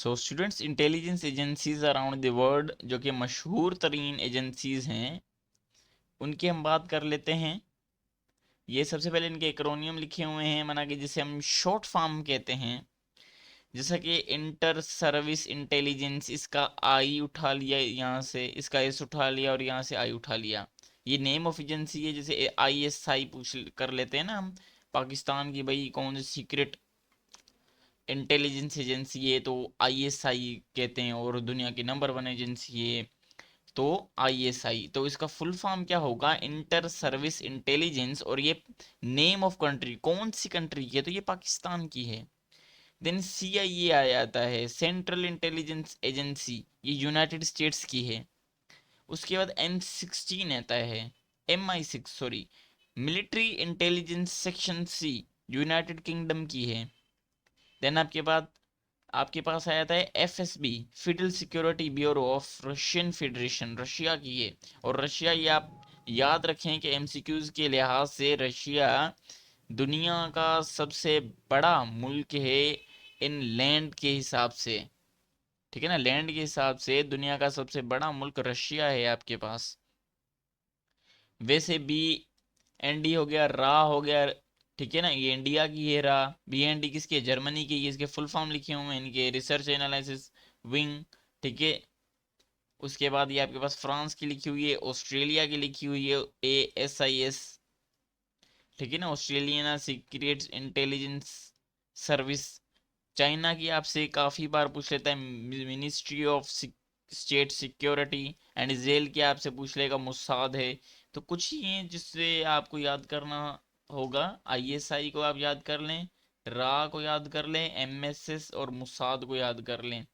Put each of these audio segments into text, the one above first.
So students, intelligence agencies around the world जो कि मशहूर तरीन एजेंसीज हैं उनकी हम बात कर लेते हैं। ये सबसे पहले इनके एक्रोनियम लिखे हुए हैं, माना कि जिसे हम शॉर्ट फॉर्म कहते हैं, जैसा कि इंटर सर्विस इंटेलिजेंस, इसका आई उठा लिया यहाँ से, इसका एस उठा लिया और यहाँ से आई उठा लिया। ये नेम ऑफ एजेंसी है। जैसे ISI पूछ कर लेते हैं ना हम पाकिस्तान की, भाई कौन सी सीक्रेट इंटेलिजेंस एजेंसी है, तो ISI कहते हैं। और दुनिया की नंबर 1 एजेंसी है तो ISI। तो इसका फुल फॉर्म क्या होगा? Inter service intelligence. और ये नेम ऑफ कंट्री, कौन सी कंट्री की है? तो ये पाकिस्तान की है। देन CIA आ जाता है, सेंट्रल इंटेलिजेंस एजेंसी, ये यूनाइटेड स्टेट्स की है। उसके बाद M16 आता है, MI6 sorry, military intelligence section C, United kingdom की है। देन आपके पास आया था FSB, federal security bureau of Russian federation, Russia की है। और रशिया, ये आप याद रखें कि MCQs के लिहाज से रशिया दुनिया का सबसे बड़ा मुल्क है इन लैंड के हिसाब से। ठीक है ना, लैंड के हिसाब से दुनिया का सबसे बड़ा मुल्क रशिया है आपके पास। वैसे BND हो गया, रा हो गया, ठीक है ना, ये इंडिया की है। रा BND किसकी है? जर्मनी की। ये इसके फुल फॉर्म लिखे हुए हैं इनके, रिसर्च एनालिसिस विंग, ठीक है। उसके बाद ये आपके पास फ्रांस की लिखी हुई है, ऑस्ट्रेलिया की लिखी हुई है ASIS, ठीक है ना, Australian secret intelligence service. China की आपसे काफ़ी बार पूछ लेता है, ministry of state security. And Israel की आपसे पूछ लेगा, मुसाद है। तो कुछ ही हैं जिससे आपको याद करना होगा। ISI को आप याद कर लें, रा को याद कर लें, MSS और मुसाद को याद कर लें।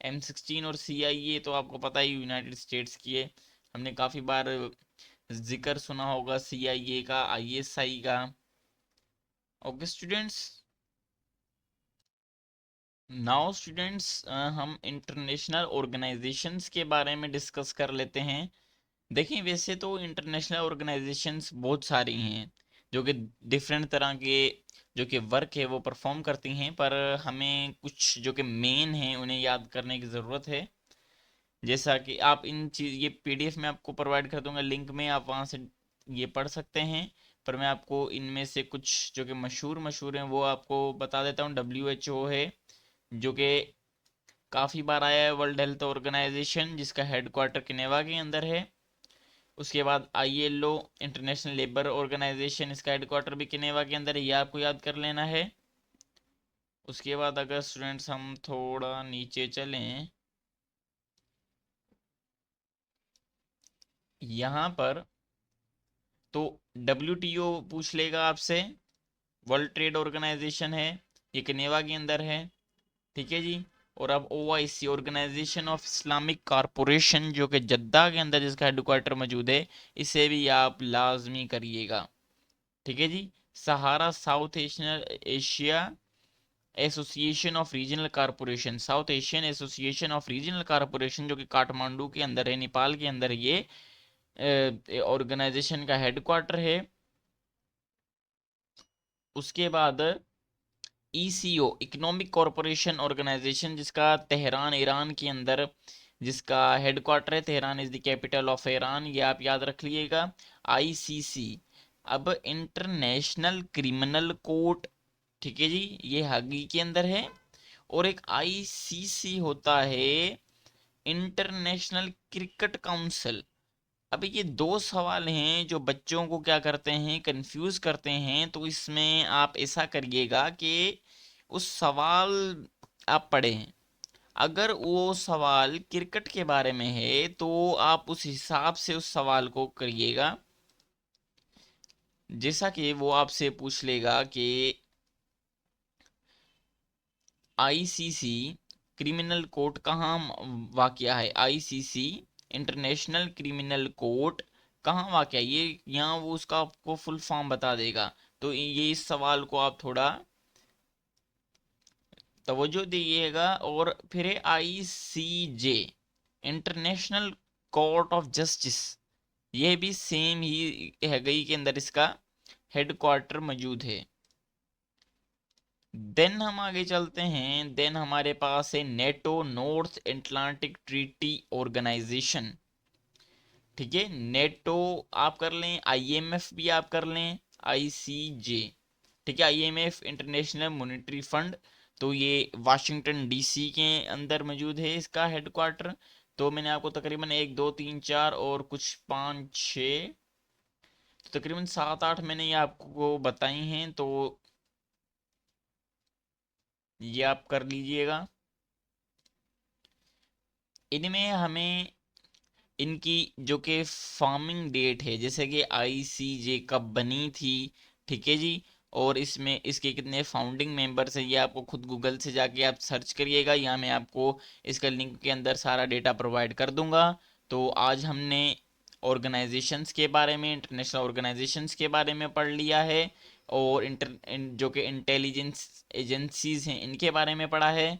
M16 और CIA तो आपको पता ही यूनाइटेड स्टेट्स की है, हमने काफ़ी बार जिक्र सुना होगा CIA का, ISI का। ओके स्टूडेंट्स, नाउ स्टूडेंट्स, हम इंटरनेशनल ऑर्गेनाइजेशंस के बारे में डिस्कस कर लेते हैं। देखिए, वैसे तो इंटरनेशनल ऑर्गेनाइजेशंस बहुत सारी हैं जो कि डिफरेंट तरह के जो कि वर्क है वो परफॉर्म करती हैं, पर हमें कुछ जो कि मेन हैं उन्हें याद करने की ज़रूरत है। जैसा कि आप इन चीज़, ये PDF में आपको प्रोवाइड कर दूंगा लिंक में, आप वहाँ से ये पढ़ सकते हैं। पर मैं आपको इनमें से कुछ जो कि मशहूर मशहूर हैं वो आपको बता देता हूँ। WHO है जो कि काफ़ी बार आया है, वर्ल्ड हेल्थ ऑर्गेनाइजेशन, जिसका हेडक्वार्टर जिनेवा के अंदर है। उसके बाद ILO, इंटरनेशनल लेबर ऑर्गेनाइजेशन, इसका हेडक्वार्टर भी जिनेवा के अंदर है, ये आपको याद कर लेना है। उसके बाद अगर स्टूडेंट्स हम थोड़ा नीचे चलें, यहाँ पर तो WTO पूछ लेगा आपसे, वर्ल्ड ट्रेड ऑर्गेनाइजेशन है, ये जिनेवा के अंदर है, ठीक है जी। और अब OIC, organisation of Islamic cooperation, जो कि जद्दा के अंदर जिसका हेडक्वार्टर मौजूद है, इसे भी आप लाजमी करिएगा, ठीक है जी। सहारा, south Asia association of regional corporation, south Asian association of regional corporation, जो कि काठमांडू के अंदर है, नेपाल के अंदर ये ऑर्गेनाइजेशन का हेडक्वार्टर है। उसके बाद ECO, इकोनॉमिक कॉरपोरेशन ऑर्गेनाइजेशन, जिसका तेहरान, ईरान के अंदर जिसका हेडक्वार्टर है, Tehran is the capital of Iran, ये आप याद रख लीजिएगा। ICC, अब इंटरनेशनल क्रिमिनल कोर्ट, ठीक है जी, ये हागी के अंदर है। और एक ICC होता है, इंटरनेशनल क्रिकेट काउंसिल। अभी ये दो सवाल हैं जो बच्चों को क्या करते हैं, कंफ्यूज करते हैं। तो इसमें आप ऐसा करिएगा कि उस सवाल आप पढ़ें। अगर वो सवाल क्रिकेट के बारे में है तो आप उस हिसाब से उस सवाल को करिएगा। जैसा कि वो आपसे पूछ लेगा कि ICC क्रिमिनल कोर्ट कहाँ वाक़या है, ICC इंटरनेशनल क्रिमिनल कोर्ट कहाँ वाक़या है, ये यहाँ वो उसका आपको फुल फॉर्म बता देगा। तो ये इस सवाल को आप थोड़ा तवज्जो दीजिएगा। और फिर है ICJ, international court of justice, ये भी सेम ही है गई के अंदर इसका हेडक्वार्टर मौजूद है। देन हम आगे चलते हैं। देन हमारे पास है NATO, north Atlantic treaty organisation. ठीक है, नेटो आप कर लें, आईएमएफ भी आप कर लें, आईसीजे। ठीक है, आईएमएफ इंटरनेशनल मॉनेटरी फंड, तो ये वाशिंगटन डीसी के अंदर मौजूद है इसका हेडक्वार्टर। तो मैंने आपको तकरीबन एक दो तीन चार और कुछ पाँच छः, तो तकरीबन सात आठ मैंने ये आपको बताई हैं, तो ये आप कर लीजिएगा। इनमें हमें इनकी जो कि फार्मिंग डेट है, जैसे कि आईसीजे कब बनी थी, ठीक है जी, और इसमें इसके कितने फाउंडिंग मेंबर्स हैं, ये आपको खुद गूगल से जाके आप सर्च करिएगा, या मैं आपको इसका लिंक के अंदर सारा डेटा प्रोवाइड कर दूंगा। तो आज हमने ऑर्गेनाइजेशंस के बारे में, इंटरनेशनल ऑर्गेनाइजेशंस के बारे में पढ़ लिया है, और जो कि इंटेलिजेंस एजेंसीज हैं इनके बारे में पढ़ा है,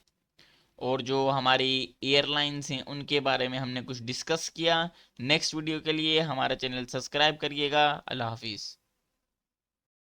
और जो हमारी एयरलाइंस हैं उनके बारे में हमने कुछ डिस्कस किया। नेक्स्ट वीडियो के लिए हमारा चैनल सब्सक्राइब करिएगा। अल्लाह हाफिज़।